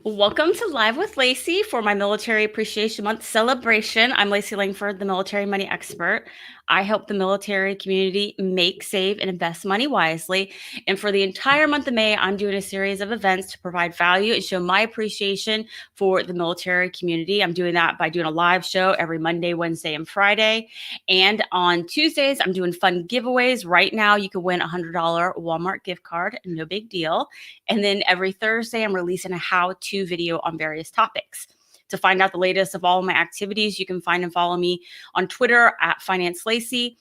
Welcome to Live with Lacey for my Military Appreciation Month celebration. I'm Lacey Langford, the military money expert. I help the military community make, save, and invest money wisely. And for the entire month of May, I'm doing a series of events to provide value and show my appreciation for the military community. I'm doing that by doing a live show every Monday, Wednesday, and Friday. And on Tuesdays, I'm doing fun giveaways. Right now, you can win a $100 Walmart gift card, no big deal. And then every Thursday, I'm releasing a how-to video on various topics. To find out the latest of all of my activities, you can find and follow me on Twitter at Finance Lacey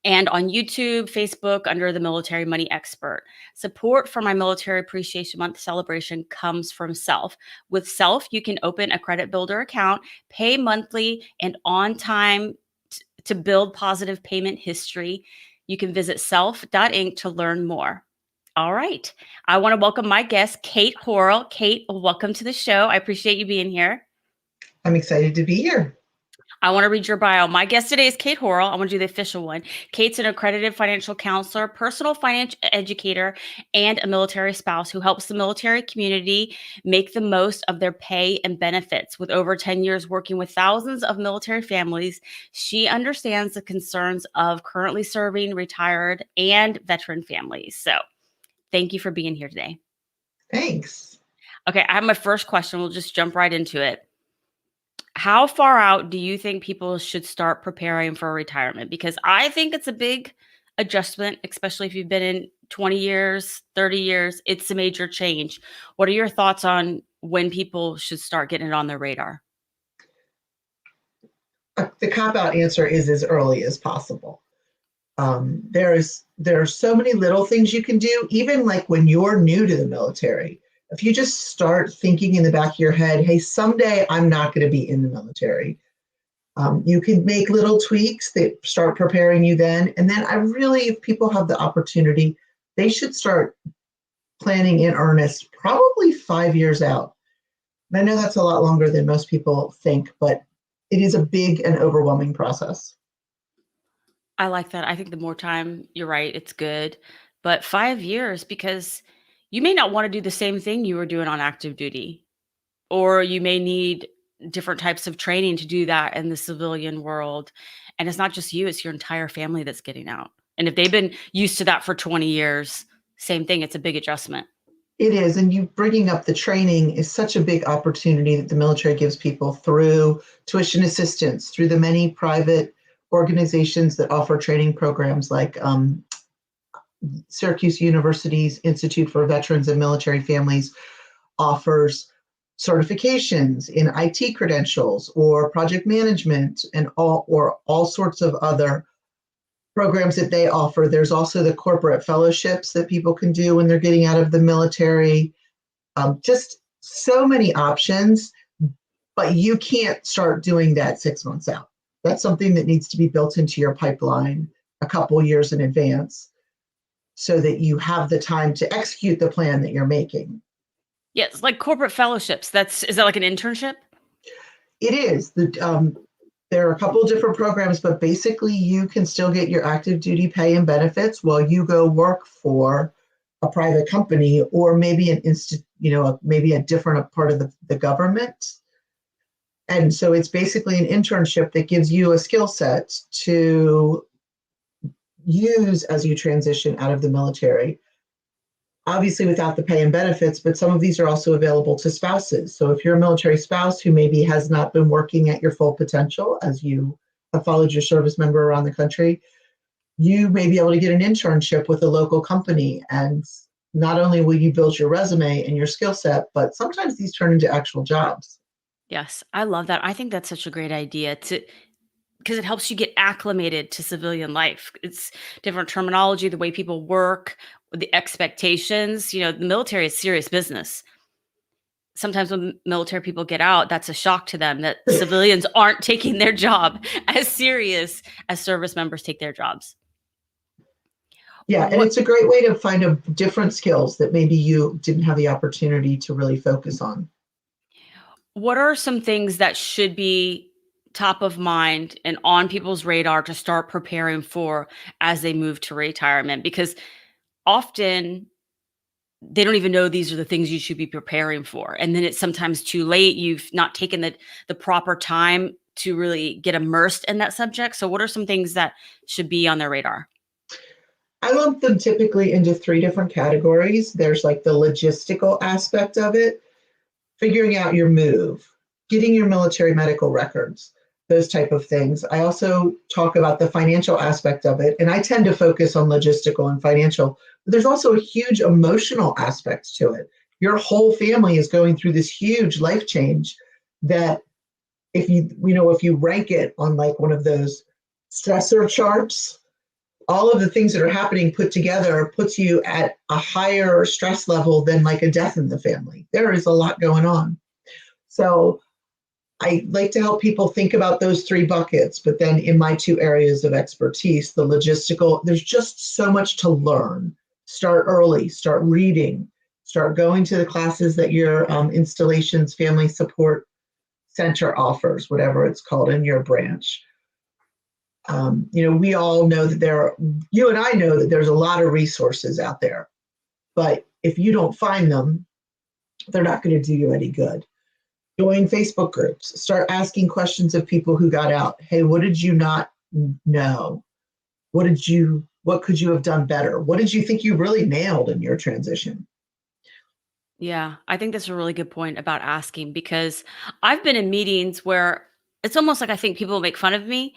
and on YouTube, Facebook under the Military Money Expert. Support for my Military Appreciation Month celebration comes from Self. With Self, you can open a credit builder account, pay monthly and on time to build positive payment history. You can visit Self.inc to learn more. All right. I want to welcome my guest, Kate Horrell. Kate, welcome to the show. I appreciate you being here. I'm excited to be here. I want to read your bio. My guest today is Kate Horrell. I want to do the official one. Kate's an accredited financial counselor, personal finance educator, and a military spouse who helps the military community make the most of their pay and benefits. With over 10 years working with thousands of military families, she understands the concerns of currently serving, retired, and veteran families. So thank you for being here today. Thanks. Okay, I have my first question. We'll just jump right into it. How far out do you think people should start preparing for retirement? Because I think it's a big adjustment, especially if you've been in 20 years, 30 years. It's a major change. What are your thoughts on when people should start getting it on their radar? The cop-out answer is as early as possible. There are so many little things you can do, even like when you're new to the military. If you just start thinking in the back of your head, hey, someday I'm not going to be in the military. You can make little tweaks that start preparing you then. And then if people have the opportunity, they should start planning in earnest, probably 5 years out. And I know that's a lot longer than most people think, but it is a big and overwhelming process. I like that. I think the more time, you're right, it's good. But 5 years, because you may not want to do the same thing you were doing on active duty, or you may need different types of training to do that in the civilian world. And it's not just you, it's your entire family that's getting out. And if they've been used to that for 20 years, same thing, it's a big adjustment. It is, and you bringing up the training is such a big opportunity that the military gives people through tuition assistance, through the many private organizations that offer training programs like Syracuse University's Institute for Veterans and Military Families offers certifications in IT credentials or project management and all sorts of other programs that they offer. There's also the corporate fellowships that people can do when they're getting out of the military. Just so many options, but you can't start doing that 6 months out. That's something that needs to be built into your pipeline a couple years in advance so that you have the time to execute the plan that you're making. Yes, like corporate fellowships. Is that like an internship? It is. There are a couple of different programs, but basically you can still get your active duty pay and benefits while you go work for a private company or maybe maybe a different part of the government. And so it's basically an internship that gives you a skill set to use as you transition out of the military. Obviously without the pay and benefits, but some of these are also available to spouses. So if you're a military spouse who maybe has not been working at your full potential as you have followed your service member around the country, you may be able to get an internship with a local company. And not only will you build your resume and your skill set, but sometimes these turn into actual jobs. Yes, I love that. I think that's such a great idea because it helps you get acclimated to civilian life. It's different terminology, the way people work, the expectations. The military is serious business. Sometimes when military people get out, that's a shock to them that civilians aren't taking their job as serious as service members take their jobs. Yeah, and What it's a great way to find a different skills that maybe you didn't have the opportunity to really focus on. what are some things that should be top of mind and on people's radar to start preparing for as they move to retirement? Because often they don't even know these are the things you should be preparing for. And then it's sometimes too late. You've not taken the proper time to really get immersed in that subject. So what are some things that should be on their radar? I lump them typically into three different categories. There's like the logistical aspect of it, figuring out your move, getting your military medical records, those type of things. I also talk about the financial aspect of it, and I tend to focus on logistical and financial, but there's also a huge emotional aspect to it. Your whole family is going through this huge life change that if you rank it on like one of those stressor charts, all of the things that are happening put together puts you at a higher stress level than like a death in the family. There is a lot going on. So I like to help people think about those three buckets, but then in my two areas of expertise, the logistical, there's just so much to learn. Start early, start reading, start going to the classes that your installations family support center offers, whatever it's called in your branch. We all know that you and I know that there's a lot of resources out there, but if you don't find them, they're not going to do you any good. Join Facebook groups, start asking questions of people who got out. Hey, what did you not know? What could you have done better? What did you think you really nailed in your transition? Yeah, I think that's a really good point about asking, because I've been in meetings where it's almost like I think people make fun of me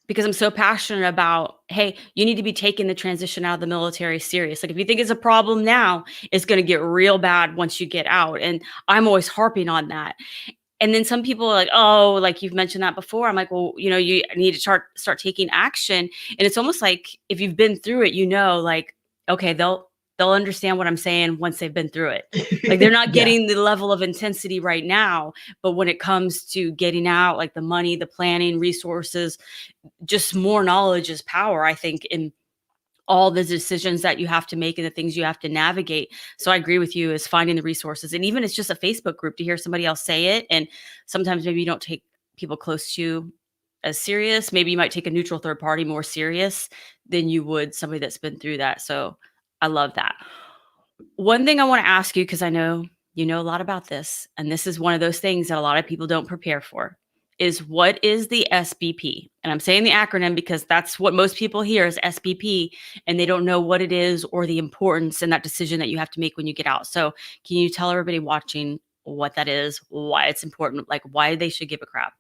because I'm so passionate about, hey, you need to be taking the transition out of the military serious. Like if you think it's a problem now, it's going to get real bad once you get out. And I'm always harping on that. And then some people are like, oh, like you've mentioned that before. I'm like, well, you need to start taking action. And it's almost like if you've been through it, like, okay, they'll understand what I'm saying once they've been through it. Like they're not Yeah, getting the level of intensity right now, but when it comes to getting out, like the money, the planning, resources, just more knowledge is power, I think, in all the decisions that you have to make and the things you have to navigate. So I agree with you, is finding the resources. And even it's just a Facebook group to hear somebody else say it. And sometimes maybe you don't take people close to you as serious. Maybe you might take a neutral third party more serious than you would somebody that's been through that. So I love that. One thing I want to ask you, because I know you know a lot about this, and this is one of those things that a lot of people don't prepare for, is what is the SBP? And I'm saying the acronym because that's what most people hear is SBP, and they don't know what it is or the importance in that decision that you have to make when you get out. So can you tell everybody watching what that is, why it's important, like why they should give a crap?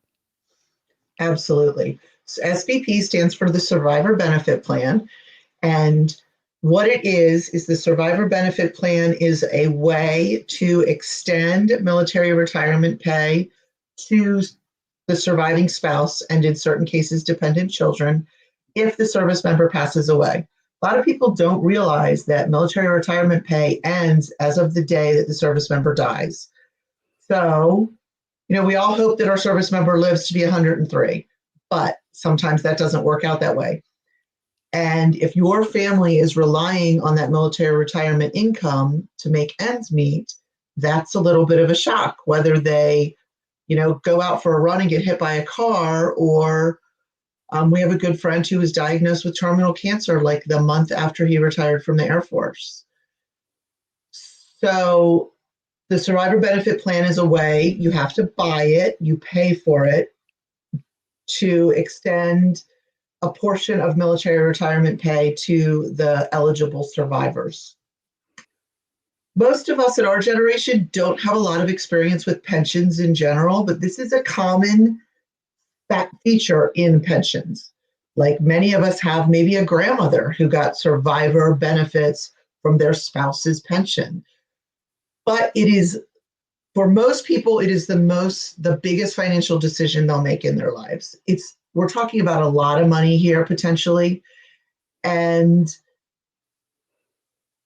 absolutely. So SBP stands for the Survivor Benefit Plan. And what it is the Survivor Benefit Plan is a way to extend military retirement pay to the surviving spouse and in certain cases dependent children if the service member passes away. A lot of people don't realize that military retirement pay ends as of the day that the service member dies. So, we all hope that our service member lives to be 103, but sometimes that doesn't work out that way. And if your family is relying on that military retirement income to make ends meet, that's a little bit of a shock, whether they, go out for a run and get hit by a car, or we have a good friend who was diagnosed with terminal cancer like the month after he retired from the Air Force. So the Survivor Benefit Plan is a way, you have to buy it, you pay for it to extend a portion of military retirement pay to the eligible survivors. Most of us in our generation don't have a lot of experience with pensions in general, but this is a common feature in pensions. Like many of us have maybe a grandmother who got survivor benefits from their spouse's pension. But it is, for most people, it is the biggest financial decision they'll make in their lives. We're talking about a lot of money here potentially, and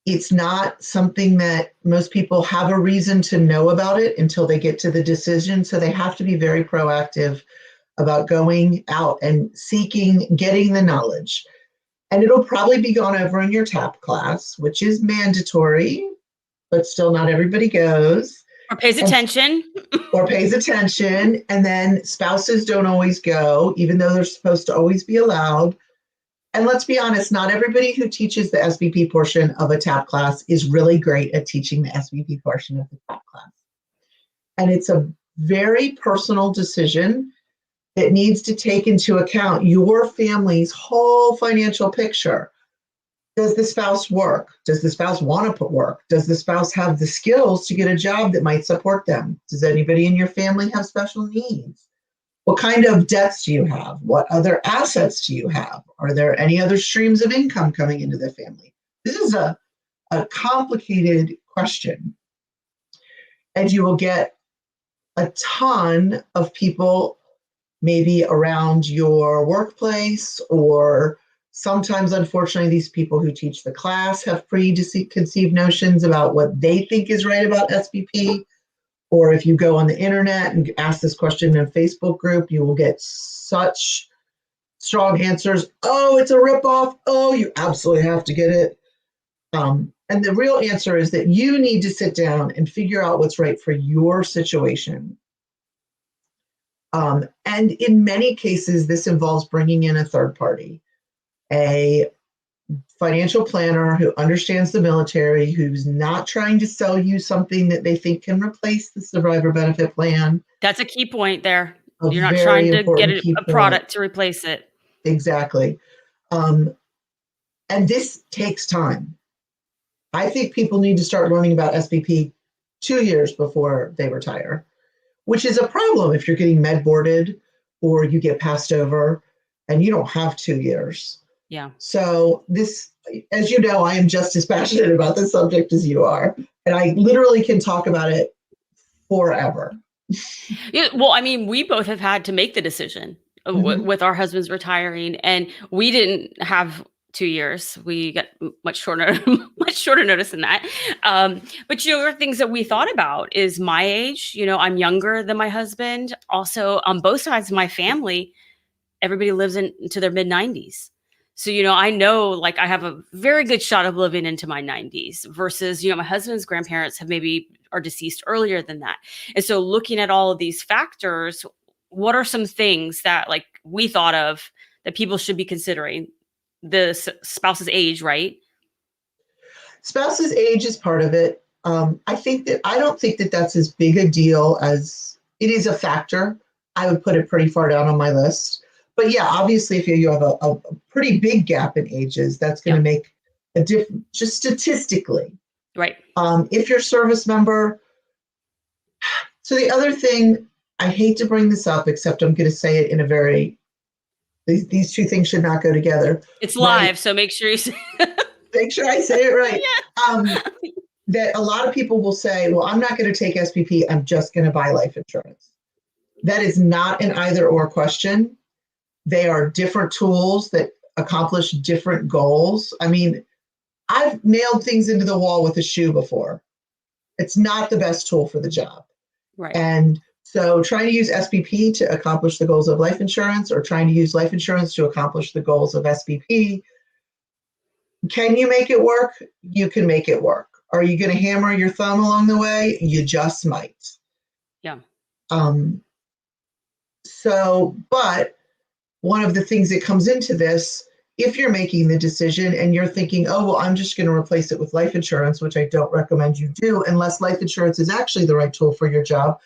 it's not something that most people have a reason to know about it until they get to the decision. So they have to be very proactive about going out and getting the knowledge. And it'll probably be gone over in your TAP class, which is mandatory, but still not everybody goes. Or pays And attention. or pays attention. And then spouses don't always go, even though they're supposed to always be allowed. And let's be honest, not everybody who teaches the SBP portion of a TAP class is really great at teaching the SBP portion of the TAP class. And it's a very personal decision that needs to take into account your family's whole financial picture. Does the spouse work? Does the spouse want to work? Does the spouse have the skills to get a job that might support them? Does anybody in your family have special needs? What kind of debts do you have? What other assets do you have? Are there any other streams of income coming into the family? This is a complicated question. And you will get a ton of people maybe around your workplace, or sometimes, unfortunately, these people who teach the class have preconceived notions about what they think is right about SBP. Or if you go on the internet and ask this question in a Facebook group, you will get such strong answers. Oh, it's a ripoff. Oh, you absolutely have to get it. And the real answer is that you need to sit down and figure out what's right for your situation. And in many cases, this involves bringing in a third party, a financial planner who understands the military, who's not trying to sell you something that they think can replace the survivor benefit plan. That's a key point there. A You're not very trying to get important key a point. product to replace it. Exactly. And this takes time. I think people need to start learning about SBP 2 years before they retire, which is a problem if you're getting med boarded or you get passed over and you don't have 2 years. Yeah. So this, as you know, I am just as passionate about this subject as you are, and I literally can talk about it forever. Yeah, well, I mean, we both have had to make the decision with our husbands retiring, and we didn't have 2 years. We got much shorter, much shorter notice than that. But there are things that we thought about is my age. I'm younger than my husband. Also, on both sides of my family, everybody lives into their mid 90s. So, I know like I have a very good shot of living into my 90s versus, my husband's grandparents are deceased earlier than that. And so looking at all of these factors, what are some things that like we thought of that people should be considering? The spouse's age, right? Spouse's age is part of it. I don't think that that's as big a deal as it is a factor. I would put it pretty far down on my list. But yeah, obviously, if you have a pretty big gap in ages, that's going to make a difference, just statistically. Right. If you're a service member. So the other thing, I hate to bring this up, except I'm going to say it in a very, these two things should not go together. It's live, so make sure you say make sure I say it right. Yeah. That a lot of people will say, well, I'm not going to take SBP, I'm just going to buy life insurance. That is not an either or question. They are different tools that accomplish different goals. I mean, I've nailed things into the wall with a shoe before. It's not the best tool for the job. Right. And so trying to use SBP to accomplish the goals of life insurance or trying to use life insurance to accomplish the goals of SBP, can you make it work? You can make it work. Are you going to hammer your thumb along the way? You just might. Yeah. But one of the things that comes into this, if you're making the decision and you're thinking, oh, well, I'm just going to replace it with life insurance, which I don't recommend you do unless life insurance is actually the right tool for your job.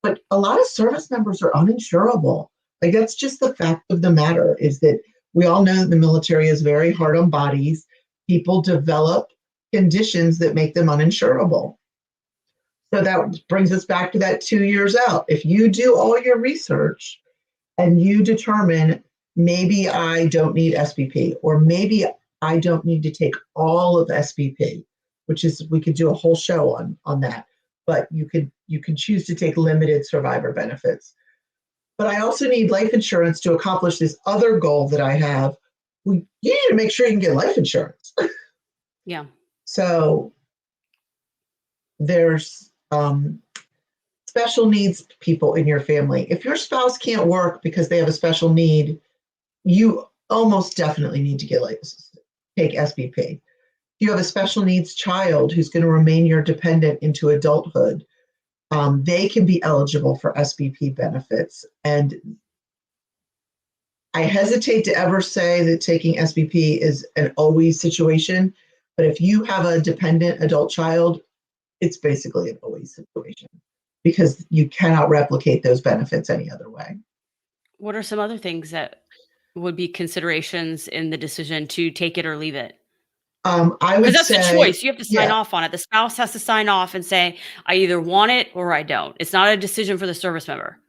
But a lot of service members are uninsurable. Like that's just the fact of the matter is that we all know that the military is very hard on bodies. People develop conditions that make them uninsurable. So that brings us back to that 2 years out. If you do all your research and you determine maybe I don't need SBP, or maybe I don't need to take all of SBP, which is, we could do a whole show on that, but you can choose to take limited survivor benefits. But I also need life insurance to accomplish this other goal that I have. You need to make sure you can get life insurance. Yeah. So there's special needs people in your family. If your spouse can't work because they have a special need, you almost definitely need to take SBP. If you have a special needs child who's going to remain your dependent into adulthood, they can be eligible for SBP benefits. And I hesitate to ever say that taking SBP is an always situation, but if you have a dependent adult child, it's basically an always situation because you cannot replicate those benefits any other way. What are some other things that would be considerations in the decision to take it or leave it? I Because would that's a say, choice. You have to sign yeah, off on it. The spouse has to sign off and say, "I either want it or I don't." It's not a decision for the service member.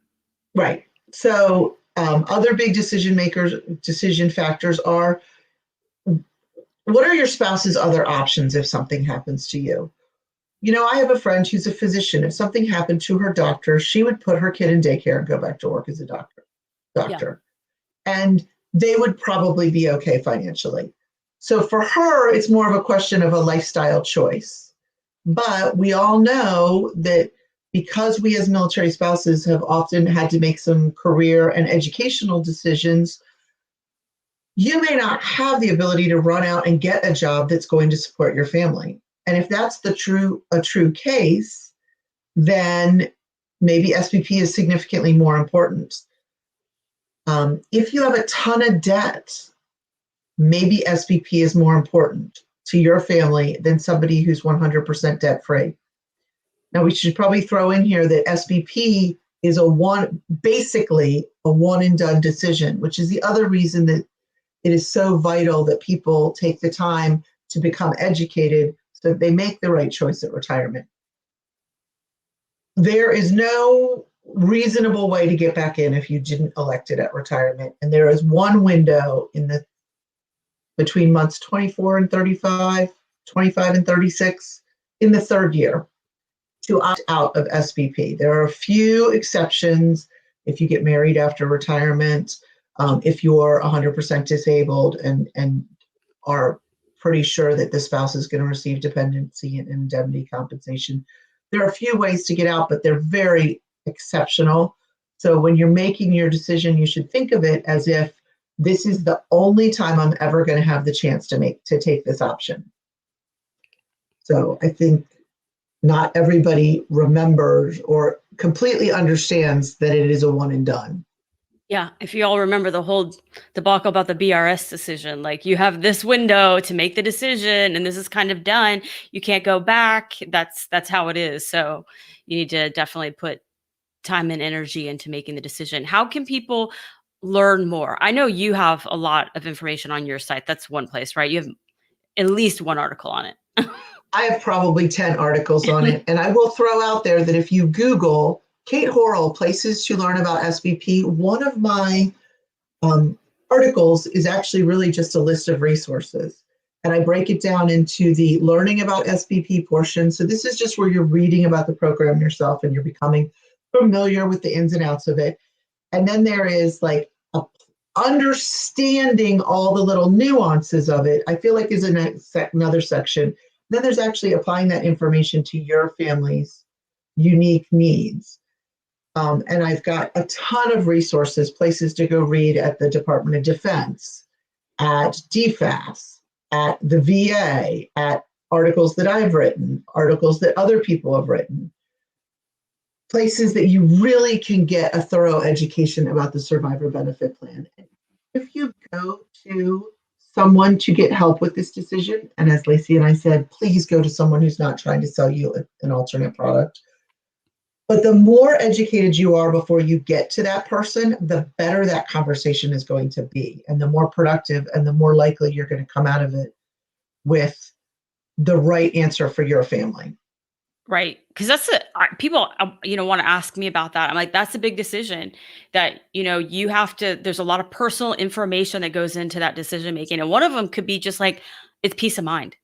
right. So other big decision factors are, what are your spouse's other options if something happens to you? I have a friend who's a physician. If something happened to her doctor, she would put her kid in daycare and go back to work as a doctor. Yeah. Doctor. And they would probably be okay financially. So for her, it's more of a question of a lifestyle choice. But we all know that because we as military spouses have often had to make some career and educational decisions, you may not have the ability to run out and get a job that's going to support your family. And if that's a true case, then maybe SPP is significantly more important. If you have a ton of debt, maybe SPP is more important to your family than somebody who's 100% debt free. Now, we should probably throw in here that SPP is basically a one and done decision, which is the other reason that it is so vital that people take the time to become educated so that they make the right choice at retirement. There is no reasonable way to get back in if you didn't elect it at retirement. And there is one window between months 24 and 35, 25 and 36 in the third year to opt out of SBP. There are a few exceptions if you get married after retirement, if you're 100% disabled and are pretty sure that the spouse is going to receive dependency and indemnity compensation. There are a few ways to get out, but they're very exceptional. So when you're making your decision, you should think of it as if this is the only time I'm ever going to have the chance to take this option. So I think not everybody remembers or completely understands that it is a one and done. Yeah, if you all remember the whole debacle about the BRS decision, like you have this window to make the decision and this is kind of done. You can't go back. That's how it is. So you need to definitely put time and energy into making the decision. How can people learn more? I know you have a lot of information on your site. That's one place, right? You have at least one article on it. I have probably 10 articles on it. And I will throw out there that if you Google Kate Horrell, places to learn about SBP, one of my articles is actually really just a list of resources. And I break it down into the learning about SBP portion. So this is just where you're reading about the program yourself and you're becoming familiar with the ins and outs of it. And then there is like understanding all the little nuances of it, I feel like is another section. Then there's actually applying that information to your family's unique needs. And I've got a ton of resources, places to go read at the Department of Defense, at DFAS, at the VA, at articles that I've written, articles that other people have written, places that you really can get a thorough education about the survivor benefit plan. If you go to someone to get help with this decision, and as Lacey and I said, please go to someone who's not trying to sell you an alternate product. But the more educated you are before you get to that person, the better that conversation is going to be, and the more productive and the more likely you're going to come out of it with the right answer for your family. Right. Because people, want to ask me about that. I'm like, that's a big decision that, you have to, there's a lot of personal information that goes into that decision making. And one of them could be just like, it's peace of mind.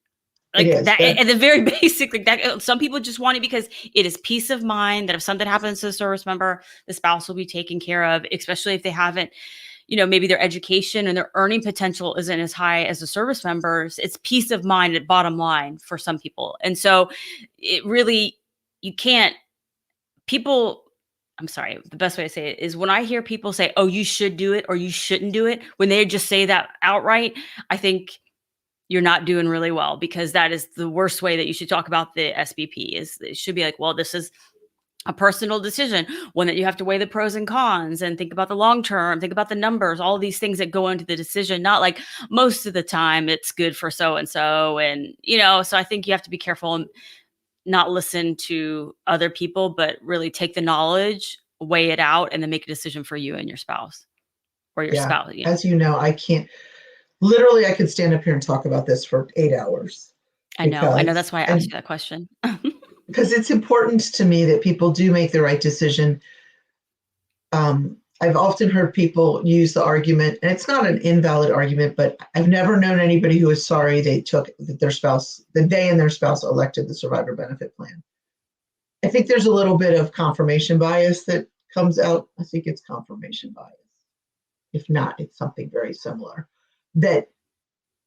It Like is. that at the very basic, like that. Some people just want it because it is peace of mind that if something happens to the service member, the spouse will be taken care of, especially if they haven't, maybe their education and their earning potential isn't as high as the service members. It's peace of mind at bottom line for some people. And so it really, you can't, people, I'm sorry, the best way to say it is when I hear people say, oh, you should do it or you shouldn't do it, when they just say that outright, I think you're not doing really well, because that is the worst way that you should talk about the SBP. Is it should be like, well, this is a personal decision, one that you have to weigh the pros and cons and think about the long term, think about the numbers, all these things that go into the decision. Not like most of the time it's good for so and so. And, so I think you have to be careful and not listen to other people, but really take the knowledge, weigh it out, and then make a decision for you and your spouse or your Yeah. spouse. Yeah, As you know, I can't literally, I could stand up here and talk about this for 8 hours I know. I know. because, That's why I asked and you that question. because it's important to me that people do make the right decision. I've often heard people use the argument, and it's not an invalid argument, but I've never known anybody who is sorry they took their spouse, the day and their spouse elected the survivor benefit plan. I think there's a little bit of confirmation bias that comes out. I think it's confirmation bias. If not, it's something very similar. That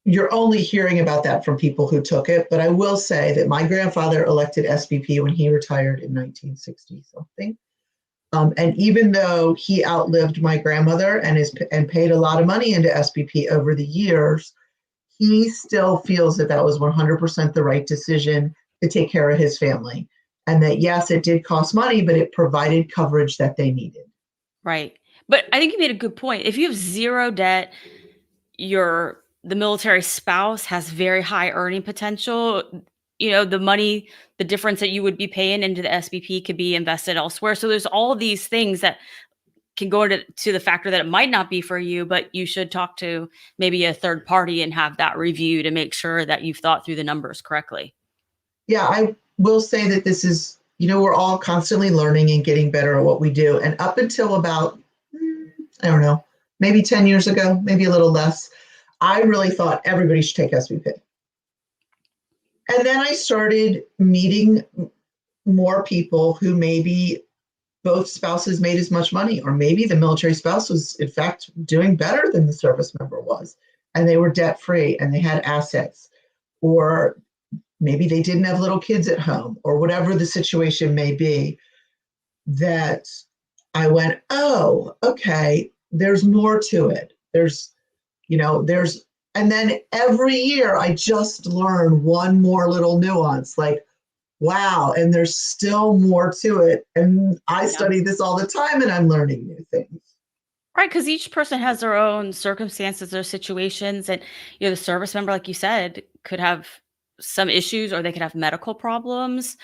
you're only hearing about that from people who took it. But I will say that my grandfather elected SBP when he retired in 1960 something. And even though he outlived my grandmother and paid a lot of money into SBP over the years, he still feels that that was 100% the right decision to take care of his family. And that, yes, it did cost money, but it provided coverage that they needed. Right. But I think you made a good point. If you have zero debt, the military spouse has very high earning potential. The money, the difference that you would be paying into the SBP could be invested elsewhere. So there's all these things that can go to the factor that it might not be for you, but you should talk to maybe a third party and have that review to make sure that you've thought through the numbers correctly. Yeah, I will say that this is, we're all constantly learning and getting better at what we do. And up until about, I don't know, maybe 10 years ago, maybe a little less, I really thought everybody should take SBP. And then I started meeting more people who maybe both spouses made as much money, or maybe the military spouse was, in fact, doing better than the service member was, and they were debt free and they had assets, or maybe they didn't have little kids at home, or whatever the situation may be. That I went, oh, okay, there's more to it. And then every year I just learn one more little nuance, like, wow, and there's still more to it. And I Yeah. study this all the time and I'm learning new things. Right, because each person has their own circumstances or situations, and the service member, like you said, could have some issues, or they could have medical problems,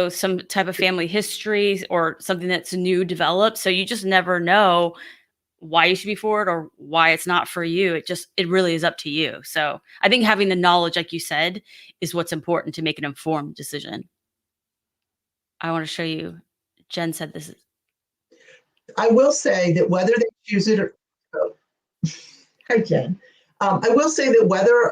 some type of family history, or something that's new developed. So you just never know why you should be for it or why it's not for you. It really is up to you. So I think having the knowledge, like you said, is what's important to make an informed decision. I want to show you. Jen said this is I will say that whether they choose it or, oh, hi, Jen. I will say that whether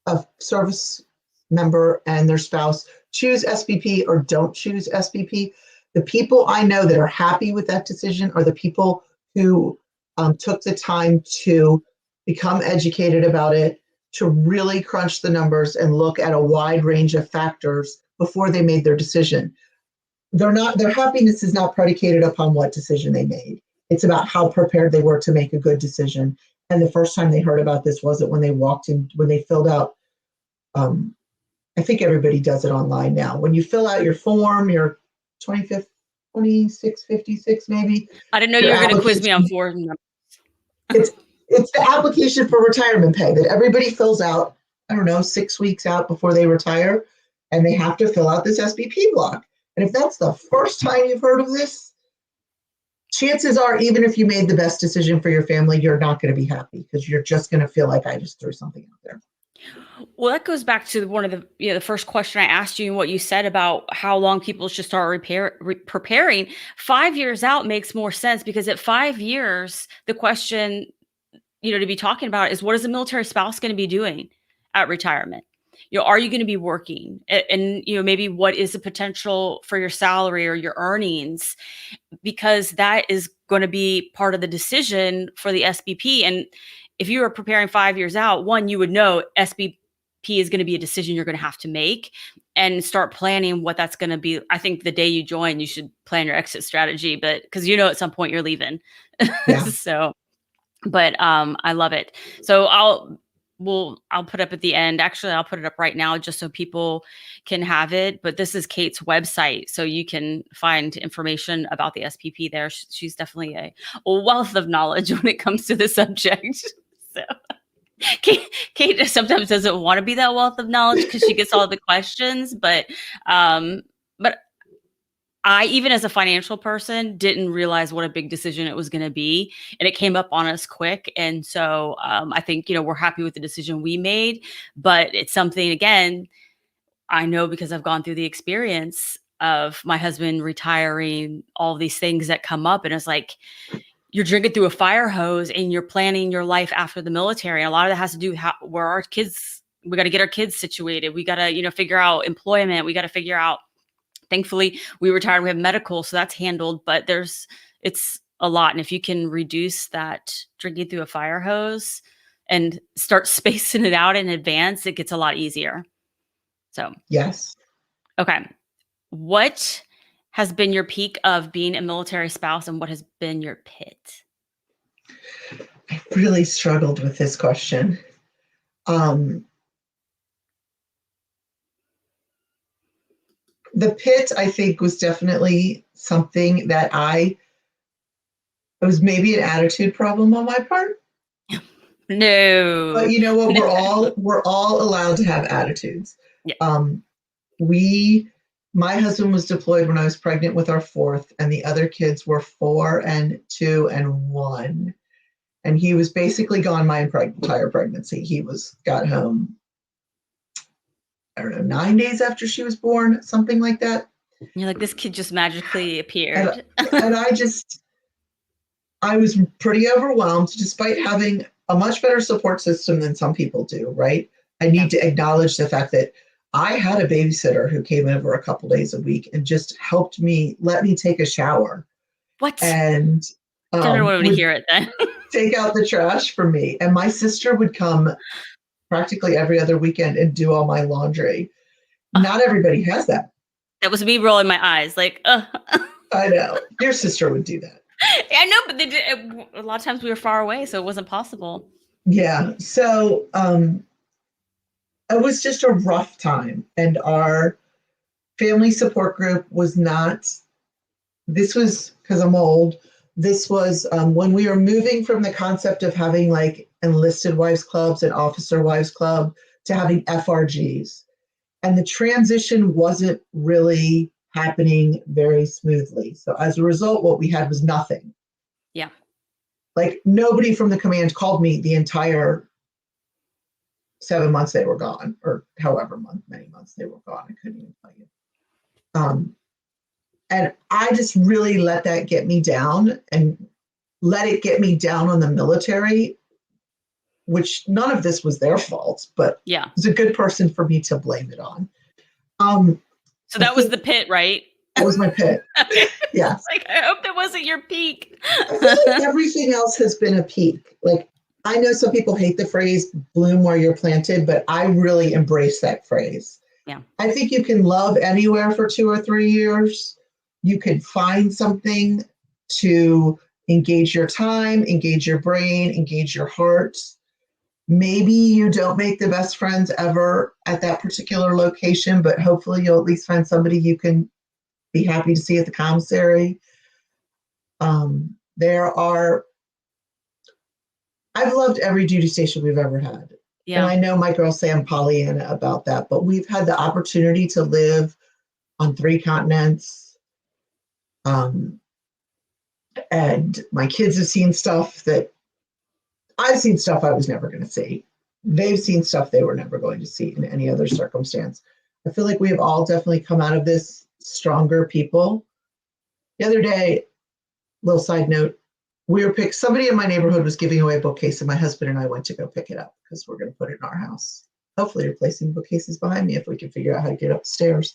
a service member and their spouse choose SBP or don't choose SBP, the people I know that are happy with that decision are the people who took the time to become educated about it, to really crunch the numbers and look at a wide range of factors before they made their decision. Their happiness is not predicated upon what decision they made. It's about how prepared they were to make a good decision. And the first time they heard about this wasn't when they walked in, when they filled out, I think everybody does it online now. When you fill out your form, your 25th, 2656 maybe, I didn't know your you were going to quiz me on application, 4 numbers. it's it's the application for retirement pay that everybody fills out, I don't know, 6 weeks out before they retire, and they have to fill out this SBP block. And if that's the first time you've heard of this, chances are, even if you made the best decision for your family, you're not going to be happy because you're just going to feel like I just threw something out there. Well, that goes back to one of the first question I asked you and what you said about how long people should start preparing. 5 years out makes more sense, because at 5 years, the question, to be talking about is, what is a military spouse going to be doing at retirement? Are you going to be working? And maybe what is the potential for your salary or your earnings? Because that is going to be part of the decision for the SBP. And if you are preparing 5 years out, one, you would know SBP is going to be a decision you're going to have to make, and start planning what that's going to be. I think the day you join, you should plan your exit strategy, but because at some point you're leaving. Yeah. So, but I love it. So I'll put up at the end. Actually, I'll put it up right now just so people can have it. But this is Kate's website, so you can find information about the SPP there. She's definitely a wealth of knowledge when it comes to the subject. So Kate sometimes doesn't want to be that wealth of knowledge because she gets all the questions, but I, even as a financial person, didn't realize what a big decision it was going to be. And it came up on us quick. And so I think, we're happy with the decision we made. But it's something, again, I know because I've gone through the experience of my husband retiring, all these things that come up. And it's like, you're drinking through a fire hose and you're planning your life after the military. And a lot of that has to do with where our kids, we got to get our kids situated. We got to, figure out employment. We got to figure out, thankfully we retired, we have medical, so that's handled, but it's a lot. And if you can reduce that drinking through a fire hose and start spacing it out in advance, it gets a lot easier. So, yes. Okay. What has been your peak of being a military spouse and what has been your pit? I really struggled with this question. The pit, I think, was definitely something that it was maybe an attitude problem on my part. No. But you know what? We're all allowed to have attitudes. Yeah. My husband was deployed when I was pregnant with our fourth, and the other kids were 4 and 2 and 1. And he was basically gone my entire pregnancy. He got home, I don't know, 9 days after she was born, something like that. You're like, this kid just magically appeared. And I was pretty overwhelmed, despite having a much better support system than some people do, right? I need to acknowledge the fact that I had a babysitter who came over a couple days a week and just helped me, let me take a shower. What? And I don't want to hear it then. Take out the trash for me. And my sister would come practically every other weekend and do all my laundry. Not everybody has that. That was me rolling my eyes like, I know. Your sister would do that. I know, but they did. A lot of times we were far away, so it wasn't possible. Yeah. So it was just a rough time. And our family support group was not, this was, because I'm old, this was when we were moving from the concept of having like enlisted wives clubs and officer wives club to having FRGs. And the transition wasn't really happening very smoothly. So as a result, what we had was nothing. Yeah. Like nobody from the command called me the entire 7 months they were gone, or however many months they were gone. I couldn't even tell you. And I just really let that get me down and let it get me down on the military, which none of this was their fault, but yeah, it was a good person for me to blame it on. So that was the pit, right? That was my pit. Okay. Yeah. Like, I hope that wasn't your peak. I feel like everything else has been a peak. Like, I know some people hate the phrase bloom where you're planted, but I really embrace that phrase. Yeah. I think you can love anywhere for 2 or 3 years. You could find something to engage your time, engage your brain, engage your heart. Maybe you don't make the best friends ever at that particular location, but hopefully you'll at least find somebody you can be happy to see at the commissary. I've loved every duty station we've ever had. Yeah. And I know my girls say I'm Pollyanna about that, but we've had the opportunity to live on 3 continents. And my kids have seen stuff that I've seen stuff I was never going to see. They've seen stuff they were never going to see in any other circumstance. I feel like we have all definitely come out of this stronger people. The other day, little side note, somebody in my neighborhood was giving away a bookcase, and my husband and I went to go pick it up because we're going to put it in our house. Hopefully replacing bookcases behind me if we can figure out how to get upstairs.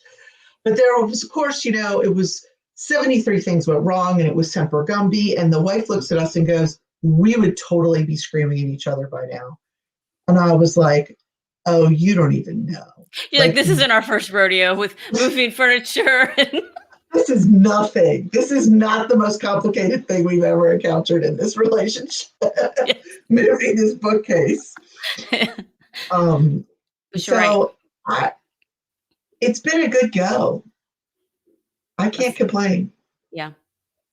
But there was, of course, it was 73 things went wrong, and it was Semper Gumby. And the wife looks at us and goes, we would totally be screaming at each other by now. And I was like, oh, you don't even know. You're like, this isn't our first rodeo with moving furniture. This is nothing. This is not the most complicated thing we've ever encountered in this relationship. Yes. Moving this bookcase. Um, But you're right. so I, it's been a good go. I can't That's, complain. yeah.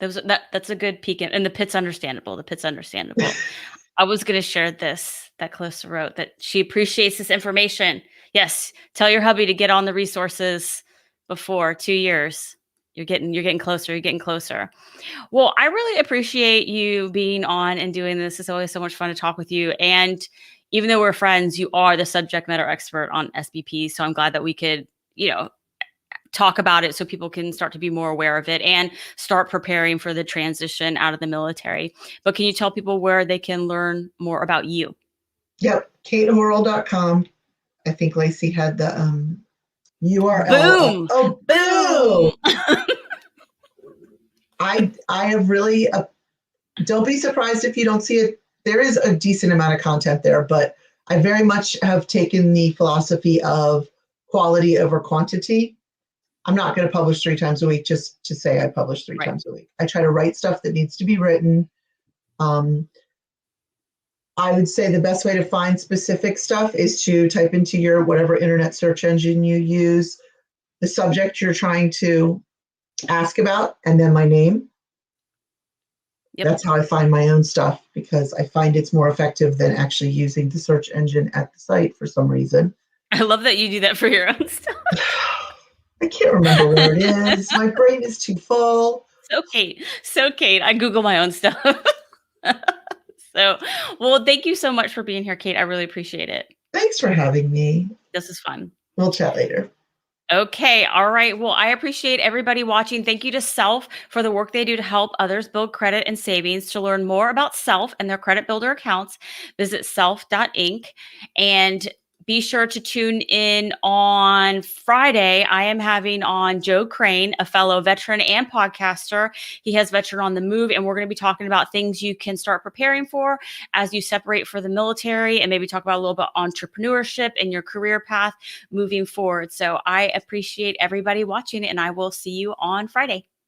That's a good peek in, and the pit's understandable. The pit's understandable. I was gonna share this that Calista wrote that she appreciates this information. Yes, tell your hubby to get on the resources before 2 years. You're getting closer. You're getting closer. Well, I really appreciate you being on and doing this. It's always so much fun to talk with you. And even though we're friends, you are the subject matter expert on SBP. So I'm glad that we could, talk about it so people can start to be more aware of it and start preparing for the transition out of the military. But can you tell people where they can learn more about you? Yep, katehorrell.com. I think Lacey had the URL up. Boom. Oh, Boom. boo! I have really, don't be surprised if you don't see it. There is a decent amount of content there, but I very much have taken the philosophy of quality over quantity. I'm not going to publish 3 times a week just to say I publish three Right. times a week. I try to write stuff that needs to be written. I would say the best way to find specific stuff is to type into your whatever internet search engine you use the subject you're trying to ask about, and then my name. Yep. That's how I find my own stuff because I find it's more effective than actually using the search engine at the site for some reason. I love that you do that for your own stuff. I can't remember where it is. My brain is too full. So Kate, I Google my own stuff. So, well, thank you so much for being here, Kate. I really appreciate it. Thanks for having me. This is fun. We'll chat later. Okay. All right. Well, I appreciate everybody watching. Thank you to Self for the work they do to help others build credit and savings. To learn more about Self and their credit builder accounts, visit Self.inc. And be sure to tune in on Friday. I am having on Joe Crane, a fellow veteran and podcaster. He has Veteran on the Move, and we're going to be talking about things you can start preparing for as you separate for the military, and maybe talk about a little bit entrepreneurship and your career path moving forward. So I appreciate everybody watching, and I will see you on Friday.